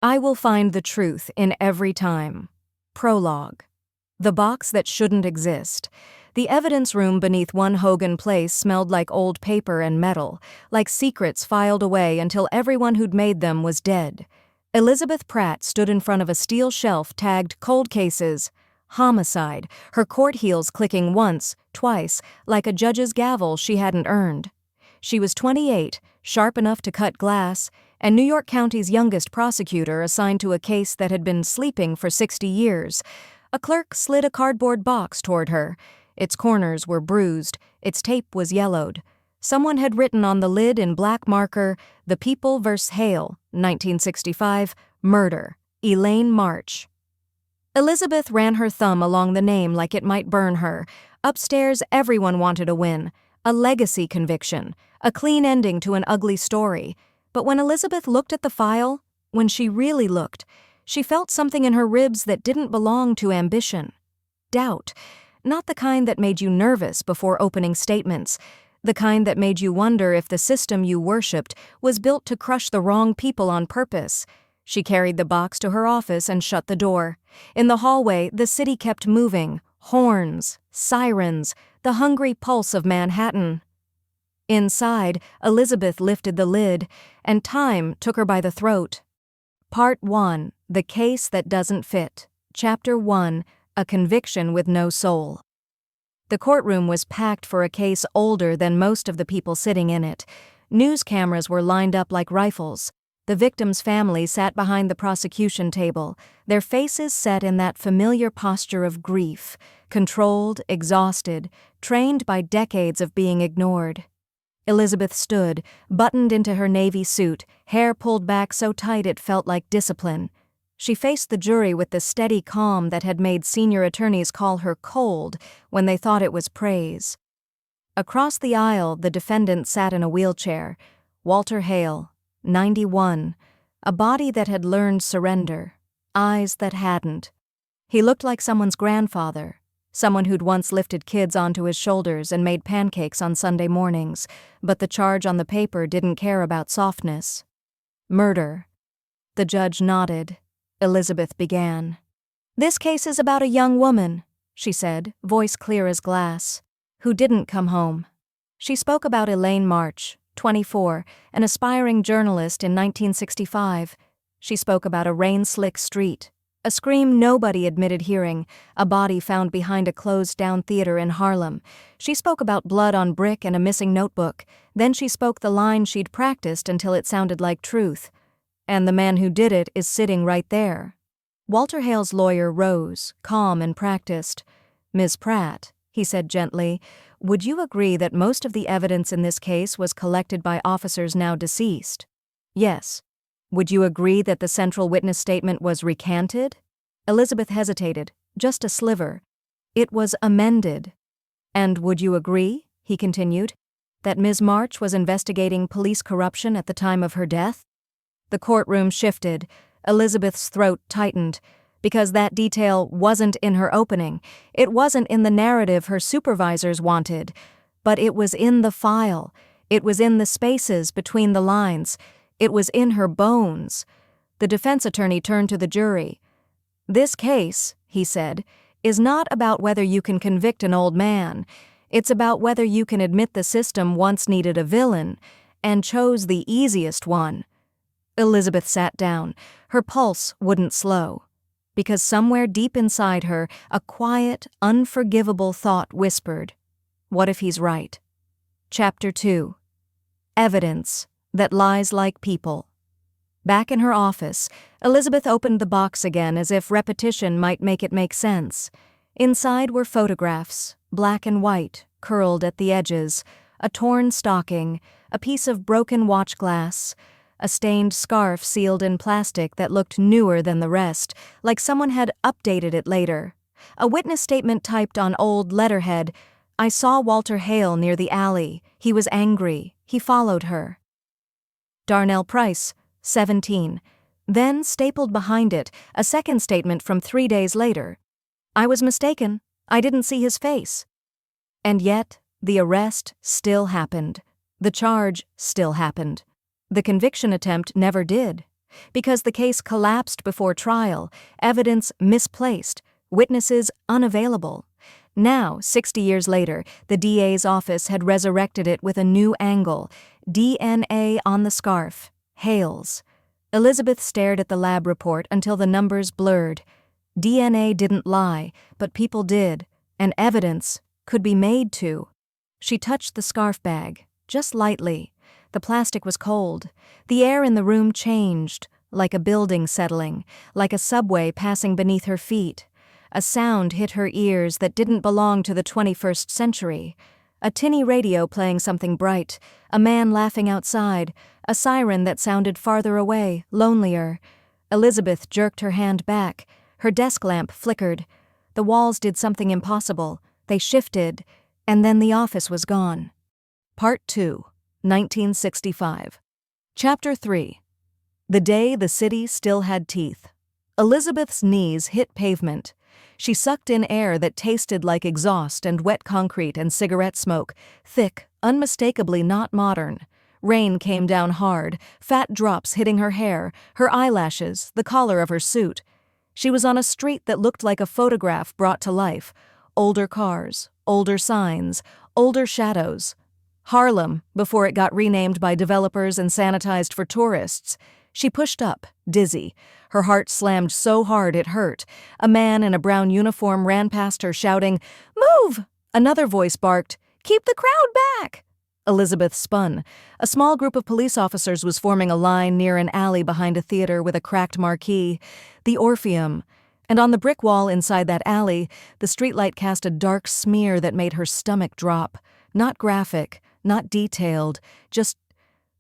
I will find the truth in every time. Prologue. The box that shouldn't exist. The evidence room beneath One Hogan Place smelled like old paper and metal, like secrets filed away until everyone who'd made them was dead. Elizabeth Pratt stood in front of a steel shelf tagged Cold Cases, Homicide, her court heels clicking once, twice, like a judge's gavel she hadn't earned. She was 28, sharp enough to cut glass, and New York County's youngest prosecutor assigned to a case that had been sleeping for 60 years. A clerk slid a cardboard box toward her. Its corners were bruised, its tape was yellowed. Someone had written on the lid in black marker, "The People vs. Hale, 1965, Murder, Elaine March." Elizabeth ran her thumb along the name like it might burn her. Upstairs, everyone wanted a win, a legacy conviction, a clean ending to an ugly story. But when Elizabeth looked at the file, when she really looked, she felt something in her ribs that didn't belong to ambition. Doubt. Not the kind that made you nervous before opening statements, the kind that made you wonder if the system you worshipped was built to crush the wrong people on purpose. She carried the box to her office and shut the door. In the hallway, the city kept moving. Horns, sirens, the hungry pulse of Manhattan. Inside, Elizabeth lifted the lid, and time took her by the throat. Part 1, The Case That Doesn't Fit. Chapter 1, A Conviction with No Soul. The courtroom was packed for a case older than most of the people sitting in it. News cameras were lined up like rifles. The victim's family sat behind the prosecution table, their faces set in that familiar posture of grief, controlled, exhausted, trained by decades of being ignored. Elizabeth stood, buttoned into her navy suit, hair pulled back so tight it felt like discipline. She faced the jury with the steady calm that had made senior attorneys call her cold when they thought it was praise. Across the aisle, the defendant sat in a wheelchair. Walter Hale, 91, a body that had learned surrender, eyes that hadn't. He looked like someone's grandfather, someone who'd once lifted kids onto his shoulders and made pancakes on Sunday mornings, but the charge on the paper didn't care about softness. Murder. The judge nodded. Elizabeth began. "This case is about a young woman," she said, voice clear as glass, "who didn't come home." She spoke about Elaine March, 24, an aspiring journalist in 1965. She spoke about a rain-slick street, a scream nobody admitted hearing, a body found behind a closed-down theater in Harlem. She spoke about blood on brick and a missing notebook. Then she spoke the line she'd practiced until it sounded like truth. "And the man who did it is sitting right there." Walter Hale's lawyer rose, calm and practiced. "Ms. Pratt," he said gently, "would you agree that most of the evidence in this case was collected by officers now deceased?" "Yes." "Would you agree that the central witness statement was recanted?" Elizabeth hesitated, just a sliver. "It was amended." "And would you agree," he continued, "that Ms. March was investigating police corruption at the time of her death?" The courtroom shifted. Elizabeth's throat tightened. Because that detail wasn't in her opening. It wasn't in the narrative her supervisors wanted. But it was in the file. It was in the spaces between the lines. It was in her bones. The defense attorney turned to the jury. "This case," he said, "is not about whether you can convict an old man. It's about whether you can admit the system once needed a villain, and chose the easiest one." Elizabeth sat down. Her pulse wouldn't slow. Because somewhere deep inside her, a quiet, unforgivable thought whispered, "What if he's right?" Chapter 2. Evidence that lies like people. Back in her office, Elizabeth opened the box again as if repetition might make it make sense. Inside were photographs, black and white, curled at the edges, a torn stocking, a piece of broken watch glass, a stained scarf sealed in plastic that looked newer than the rest, like someone had updated it later. A witness statement typed on old letterhead, "I saw Walter Hale near the alley. He was angry. He followed her." Darnell Price, 17. Then, stapled behind it, a second statement from 3 days later. "I was mistaken. I didn't see his face." And yet, the arrest still happened. The charge still happened. The conviction attempt never did. Because the case collapsed before trial, evidence misplaced, witnesses unavailable. Now, 60 years later, the DA's office had resurrected it with a new angle: DNA on the scarf. Hale's. Elizabeth stared at the lab report until the numbers blurred. DNA didn't lie, but people did, and evidence could be made to. She touched the scarf bag, just lightly. The plastic was cold. The air in the room changed, like a building settling, like a subway passing beneath her feet. A sound hit her ears that didn't belong to the 21st century. A tinny radio playing something bright, a man laughing outside, a siren that sounded farther away, lonelier. Elizabeth jerked her hand back. Her desk lamp flickered. The walls did something impossible. They shifted, and then the office was gone. Part 2, 1965. Chapter 3. The day the city still had teeth. Elizabeth's knees hit pavement. She sucked in air that tasted like exhaust and wet concrete and cigarette smoke, thick, unmistakably not modern. Rain came down hard, fat drops hitting her hair, her eyelashes, the collar of her suit. She was on a street that looked like a photograph brought to life. Older cars, older signs, older shadows. Harlem, before it got renamed by developers and sanitized for tourists. She pushed up, dizzy. Her heart slammed so hard it hurt. A man in a brown uniform ran past her shouting, "Move!" Another voice barked, "Keep the crowd back!" Elizabeth spun. A small group of police officers was forming a line near an alley behind a theater with a cracked marquee. The Orpheum. And on the brick wall inside that alley, the streetlight cast a dark smear that made her stomach drop. Not graphic, not detailed, just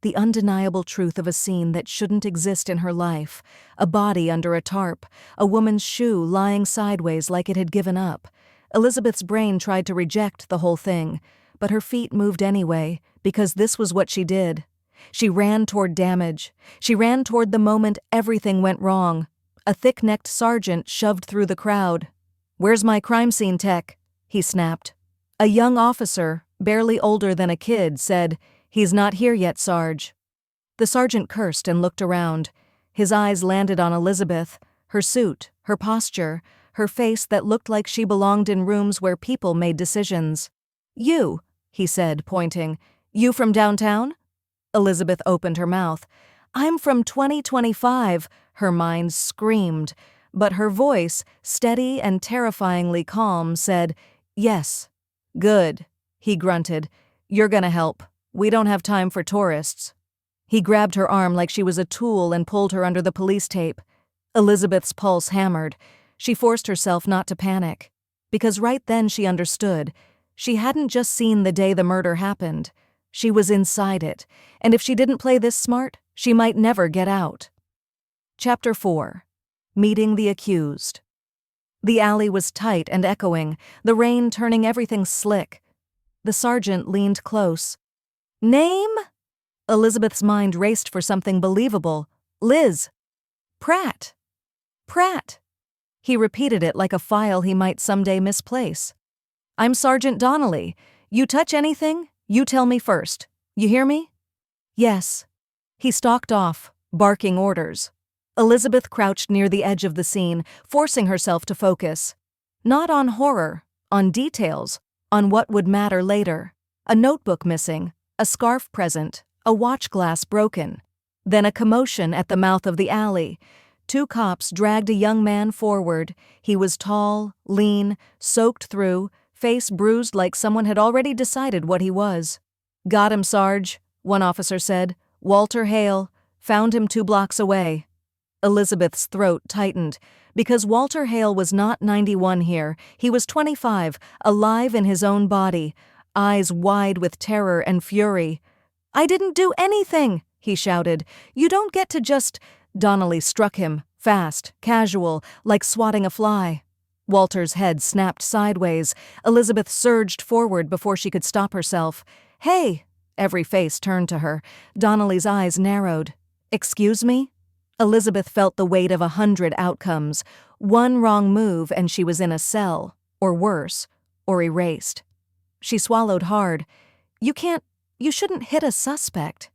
the undeniable truth of a scene that shouldn't exist in her life. A body under a tarp, a woman's shoe lying sideways like it had given up. Elizabeth's brain tried to reject the whole thing, but her feet moved anyway, because this was what she did. She ran toward damage. She ran toward the moment everything went wrong. A thick-necked sergeant shoved through the crowd. "Where's my crime scene tech?" he snapped. A young officer, barely older than a kid, said, "He's not here yet, Sarge." The sergeant cursed and looked around. His eyes landed on Elizabeth, her suit, her posture, her face that looked like she belonged in rooms where people made decisions. "You," he said, pointing. "You from downtown?" Elizabeth opened her mouth. "I'm from 2025, her mind screamed, but her voice, steady and terrifyingly calm, said, "Yes." "Good," he grunted. "You're gonna help. We don't have time for tourists." He grabbed her arm like she was a tool and pulled her under the police tape. Elizabeth's pulse hammered. She forced herself not to panic. Because right then she understood. She hadn't just seen the day the murder happened. She was inside it, and if she didn't play this smart, she might never get out. Chapter 4. Meeting the Accused. The alley was tight and echoing, the rain turning everything slick. The sergeant leaned close. "Name?" Elizabeth's mind raced for something believable. "Liz." "Pratt." "Pratt." He repeated it like a file he might someday misplace. "I'm Sergeant Donnelly. You touch anything, you tell me first. You hear me?" "Yes." He stalked off, barking orders. Elizabeth crouched near the edge of the scene, forcing herself to focus. Not on horror, on details, on what would matter later. A notebook missing, a scarf present, a watch glass broken. Then a commotion at the mouth of the alley. 2 cops dragged a young man forward. He was tall, lean, soaked through, face bruised like someone had already decided what he was. "Got him, Sarge," one officer said. "Walter Hale. Found him 2 blocks away." Elizabeth's throat tightened. Because Walter Hale was not 91 here, he was 25, alive in his own body, eyes wide with terror and fury. "I didn't do anything," he shouted. "You don't get to just—" Donnelly struck him, fast, casual, like swatting a fly. Walter's head snapped sideways. Elizabeth surged forward before she could stop herself. "Hey!" Every face turned to her. Donnelly's eyes narrowed. "Excuse me?" Elizabeth felt the weight of 100 outcomes. One wrong move and she was in a cell, or worse, or erased. She swallowed hard. You shouldn't hit a suspect."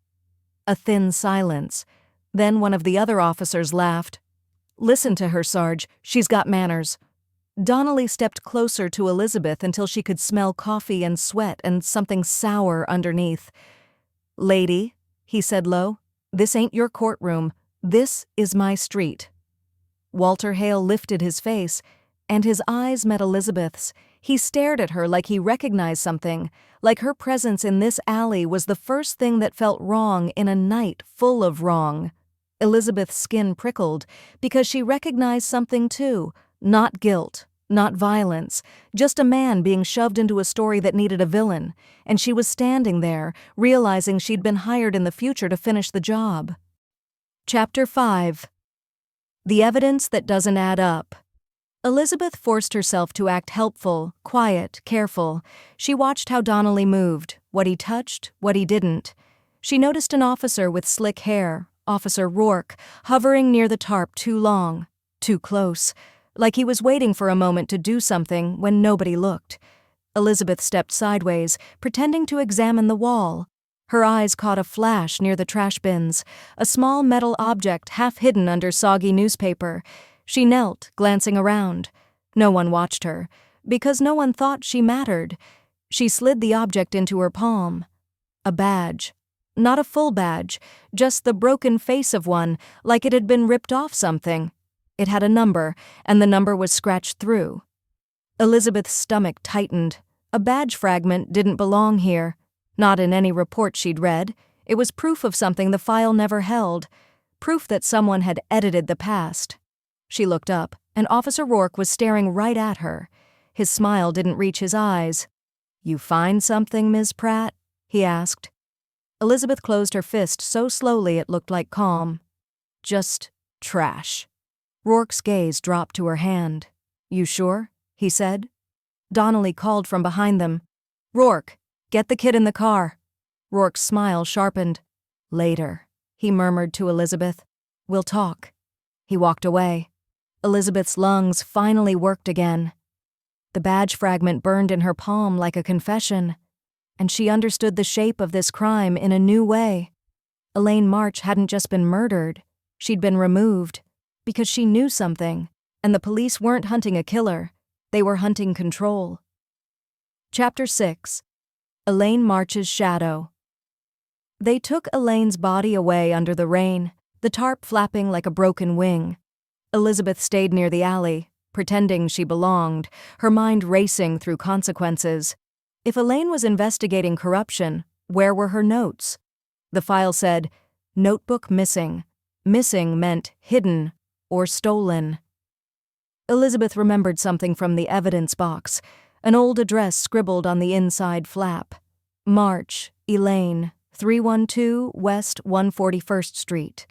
A thin silence. Then one of the other officers laughed. "Listen to her, Sarge. She's got manners." Donnelly stepped closer to Elizabeth until she could smell coffee and sweat and something sour underneath. "Lady," he said low, "this ain't your courtroom. This is my street." Walter Hale lifted his face, and his eyes met Elizabeth's. He stared at her like he recognized something, like her presence in this alley was the first thing that felt wrong in a night full of wrong. Elizabeth's skin prickled because she recognized something too. Not guilt, not violence, just a man being shoved into a story that needed a villain, and she was standing there, realizing she'd been hired in the future to finish the job. Chapter 5. The Evidence That Doesn't Add Up. Elizabeth forced herself to act helpful, quiet, careful. She watched how Donnelly moved, what he touched, what he didn't. She noticed an officer with slick hair, Officer Rourke, hovering near the tarp too long, too close, like he was waiting for a moment to do something when nobody looked. Elizabeth stepped sideways, pretending to examine the wall. Her eyes caught a flash near the trash bins, a small metal object half hidden under soggy newspaper. She knelt, glancing around. No one watched her, because no one thought she mattered. She slid the object into her palm. A badge. Not a full badge, just the broken face of one, like it had been ripped off something. It had a number, and the number was scratched through. Elizabeth's stomach tightened. A badge fragment didn't belong here. Not in any report she'd read. It was proof of something the file never held. Proof that someone had edited the past. She looked up, and Officer Rourke was staring right at her. His smile didn't reach his eyes. "You find something, Ms. Pratt?" he asked. Elizabeth closed her fist so slowly it looked like calm. "Just trash." Rourke's gaze dropped to her hand. "You sure?" he said. Donnelly called from behind them. "Rourke, get the kid in the car." Rourke's smile sharpened. "Later," he murmured to Elizabeth. "We'll talk." He walked away. Elizabeth's lungs finally worked again. The badge fragment burned in her palm like a confession, and she understood the shape of this crime in a new way. Elaine March hadn't just been murdered, she'd been removed, because she knew something, and the police weren't hunting a killer, they were hunting control. Chapter 6. Elaine March's Shadow. They took Elaine's body away under the rain, the tarp flapping like a broken wing. Elizabeth stayed near the alley, pretending she belonged, her mind racing through consequences. If Elaine was investigating corruption, where were her notes? The file said, "Notebook missing." Missing meant hidden or stolen. Elizabeth remembered something from the evidence box, an old address scribbled on the inside flap. March, Elaine, 312 West 141st Street.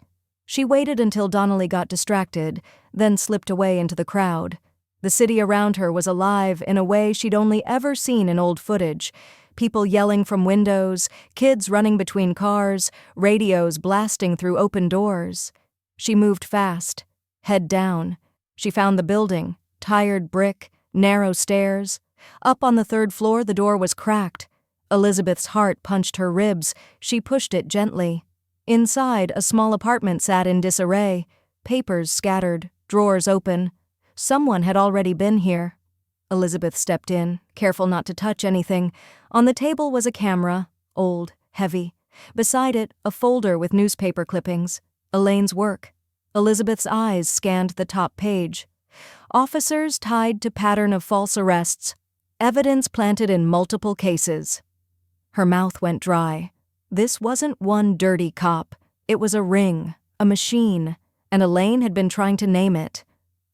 She waited until Donnelly got distracted, then slipped away into the crowd. The city around her was alive in a way she'd only ever seen in old footage. People yelling from windows, kids running between cars, radios blasting through open doors. She moved fast, head down. She found the building, tired brick, narrow stairs. Up on the third floor, the door was cracked. Elizabeth's heart punched her ribs. She pushed it gently. Inside, a small apartment sat in disarray, papers scattered, drawers open. Someone had already been here. Elizabeth stepped in, careful not to touch anything. On the table was a camera, old, heavy. Beside it, a folder with newspaper clippings. Elaine's work. Elizabeth's eyes scanned the top page. Officers tied to pattern of false arrests. Evidence planted in multiple cases. Her mouth went dry. This wasn't one dirty cop. It was a ring, a machine, and Elaine had been trying to name it.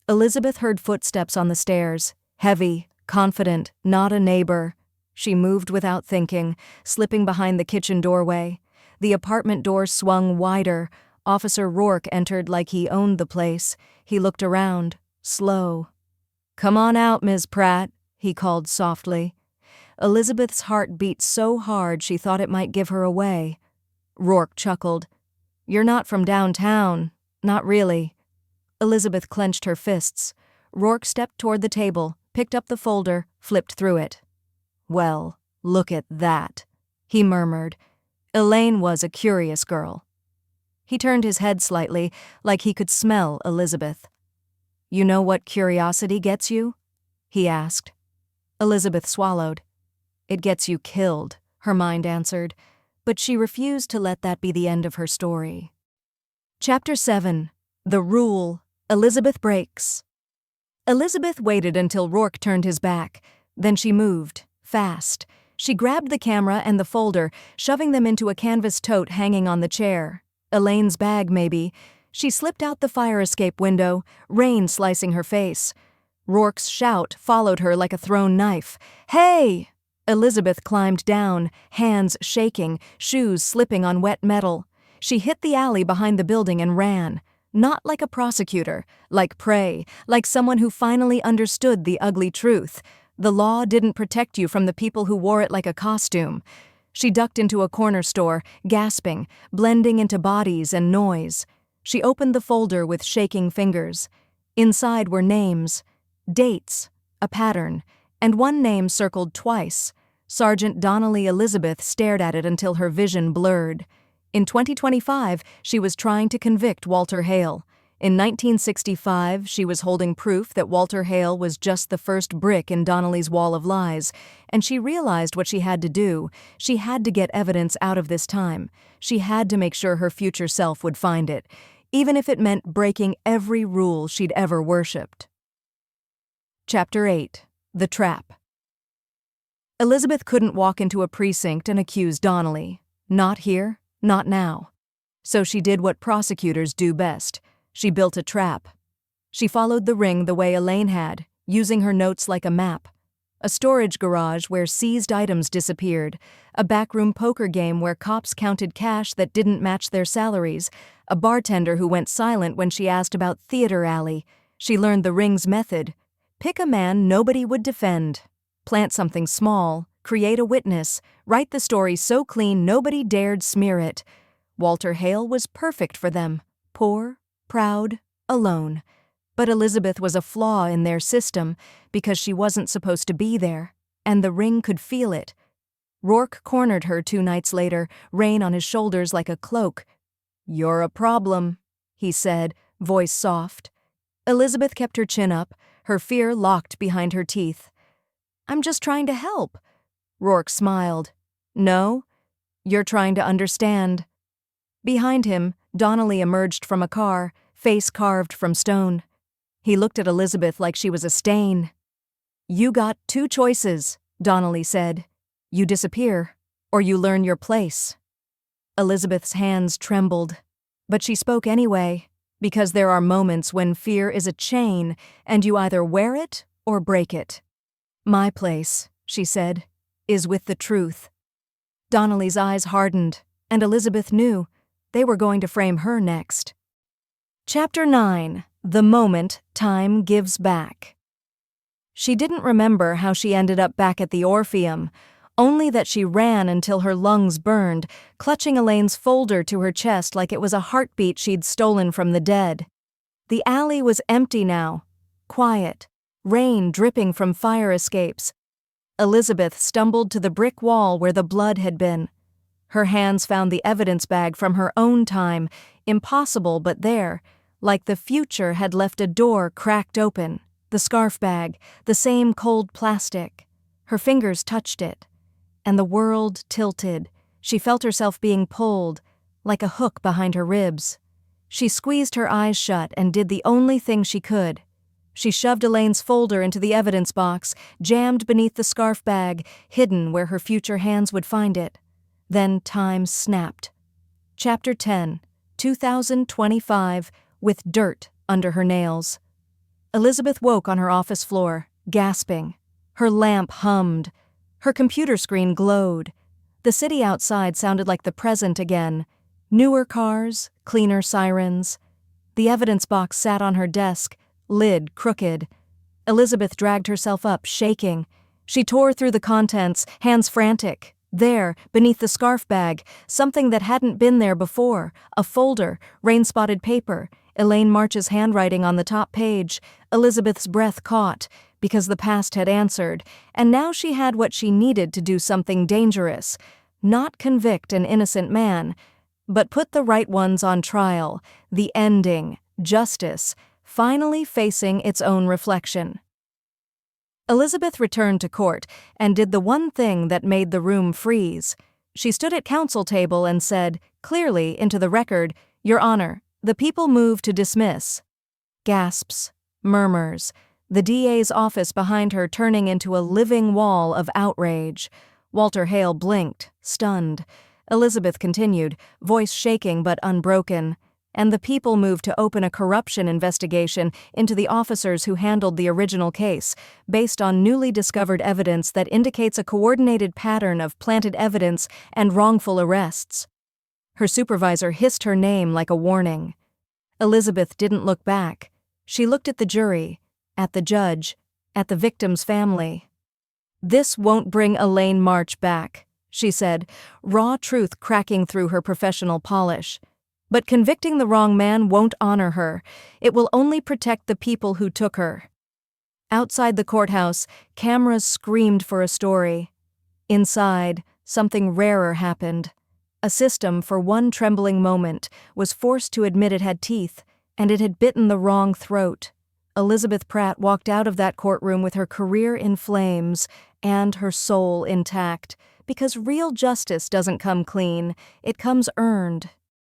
Elizabeth heard footsteps on the stairs, heavy, confident, not a neighbor. She moved without thinking, slipping behind the kitchen doorway. The apartment door swung wider. Officer Rourke entered like he owned the place. He looked around, slow. "Come on out, Ms. Pratt," he called softly. Elizabeth's heart beat so hard she thought it might give her away. Rourke chuckled. "You're not from downtown. Not really." Elizabeth clenched her fists. Rourke stepped toward the table, picked up the folder, flipped through it. "Well, look at that," he murmured. Elaine was a curious girl. He turned his head slightly, like he could smell Elizabeth. "You know what curiosity gets you?" he asked. Elizabeth swallowed. "It gets you killed," her mind answered, but she refused to let that be the end of her story. Chapter 7. The Rule. Elizabeth Breaks. Elizabeth waited until Rourke turned his back. Then she moved, fast. She grabbed the camera and the folder, shoving them into a canvas tote hanging on the chair. Elaine's bag, maybe. She slipped out the fire escape window, rain slicing her face. Rourke's shout followed her like a thrown knife. "Hey!" Elizabeth climbed down, hands shaking, shoes slipping on wet metal. She hit the alley behind the building and ran. Not like a prosecutor, like prey, like someone who finally understood the ugly truth. The law didn't protect you from the people who wore it like a costume. She ducked into a corner store, gasping, blending into bodies and noise. She opened the folder with shaking fingers. Inside were names, dates, a pattern, and one name circled twice. Sergeant Donnelly Elizabeth stared at it until her vision blurred. In 2025, she was trying to convict Walter Hale. In 1965, she was holding proof that Walter Hale was just the first brick in Donnelly's wall of lies, and she realized what she had to do. She had to get evidence out of this time. She had to make sure her future self would find it, even if it meant breaking every rule she'd ever worshipped. Chapter 8. The Trap. Elizabeth couldn't walk into a precinct and accuse Donnelly. Not here, not now. So she did what prosecutors do best. She built a trap. She followed the ring the way Elaine had, using her notes like a map. A storage garage where seized items disappeared, a backroom poker game where cops counted cash that didn't match their salaries, a bartender who went silent when she asked about Theater Alley. She learned the ring's method. Pick a man nobody would defend. Plant something small, create a witness, write the story so clean nobody dared smear it. Walter Hale was perfect for them. Poor, proud, alone. But Elizabeth was a flaw in their system because she wasn't supposed to be there, and the ring could feel it. Rourke cornered her 2 nights later, rain on his shoulders like a cloak. "You're a problem," he said, voice soft. Elizabeth kept her chin up, her fear locked behind her teeth. "I'm just trying to help." Rourke smiled. "No, you're trying to understand." Behind him, Donnelly emerged from a car, face carved from stone. He looked at Elizabeth like she was a stain. "You got 2 choices," Donnelly said. "You disappear, or you learn your place." Elizabeth's hands trembled, but she spoke anyway, because there are moments when fear is a chain and you either wear it or break it. "My place," she said, "is with the truth." Donnelly's eyes hardened, and Elizabeth knew they were going to frame her next. Chapter 9. The Moment Time Gives Back. She didn't remember how she ended up back at the Orpheum, only that she ran until her lungs burned, clutching Elaine's folder to her chest like it was a heartbeat she'd stolen from the dead. The alley was empty now, quiet, rain dripping from fire escapes. Elizabeth stumbled to the brick wall where the blood had been. Her hands found the evidence bag from her own time, impossible but there, like the future had left a door cracked open. The scarf bag, the same cold plastic. Her fingers touched it, and the world tilted. She felt herself being pulled, like a hook behind her ribs. She squeezed her eyes shut and did the only thing she could. She shoved Elaine's folder into the evidence box, jammed beneath the scarf bag, hidden where her future hands would find it. Then time snapped. Chapter 10, 2025, with dirt under her nails. Elizabeth woke on her office floor, gasping. Her lamp hummed. Her computer screen glowed. The city outside sounded like the present again. Newer cars, cleaner sirens. The evidence box sat on her desk, lid crooked. Elizabeth dragged herself up, shaking. She tore through the contents, hands frantic. There, beneath the scarf bag, something that hadn't been there before, a folder, rain-spotted paper, Elaine March's handwriting on the top page. Elizabeth's breath caught, because the past had answered, and now she had what she needed to do something dangerous. Not convict an innocent man, but put the right ones on trial, the ending, justice, finally facing its own reflection. Elizabeth returned to court and did the one thing that made the room freeze. She stood at counsel table and said, clearly into the record, "Your Honor, the people move to dismiss." Gasps, murmurs, the DA's office behind her turning into a living wall of outrage. Walter Hale blinked, stunned. Elizabeth continued, voice shaking but unbroken. And the people moved to open a corruption investigation into the officers who handled the original case, based on newly discovered evidence that indicates a coordinated pattern of planted evidence and wrongful arrests. Her supervisor hissed her name like a warning. Elizabeth didn't look back. She looked at the jury, at the judge, at the victim's family. "This won't bring Elaine March back," she said, raw truth cracking through her professional polish. "But convicting the wrong man won't honor her. It will only protect the people who took her." Outside the courthouse, cameras screamed for a story. Inside, something rarer happened. A system, for one trembling moment, was forced to admit it had teeth, and it had bitten the wrong throat. Elizabeth Pratt walked out of that courtroom with her career in flames and her soul intact, because real justice doesn't come clean, it comes earned.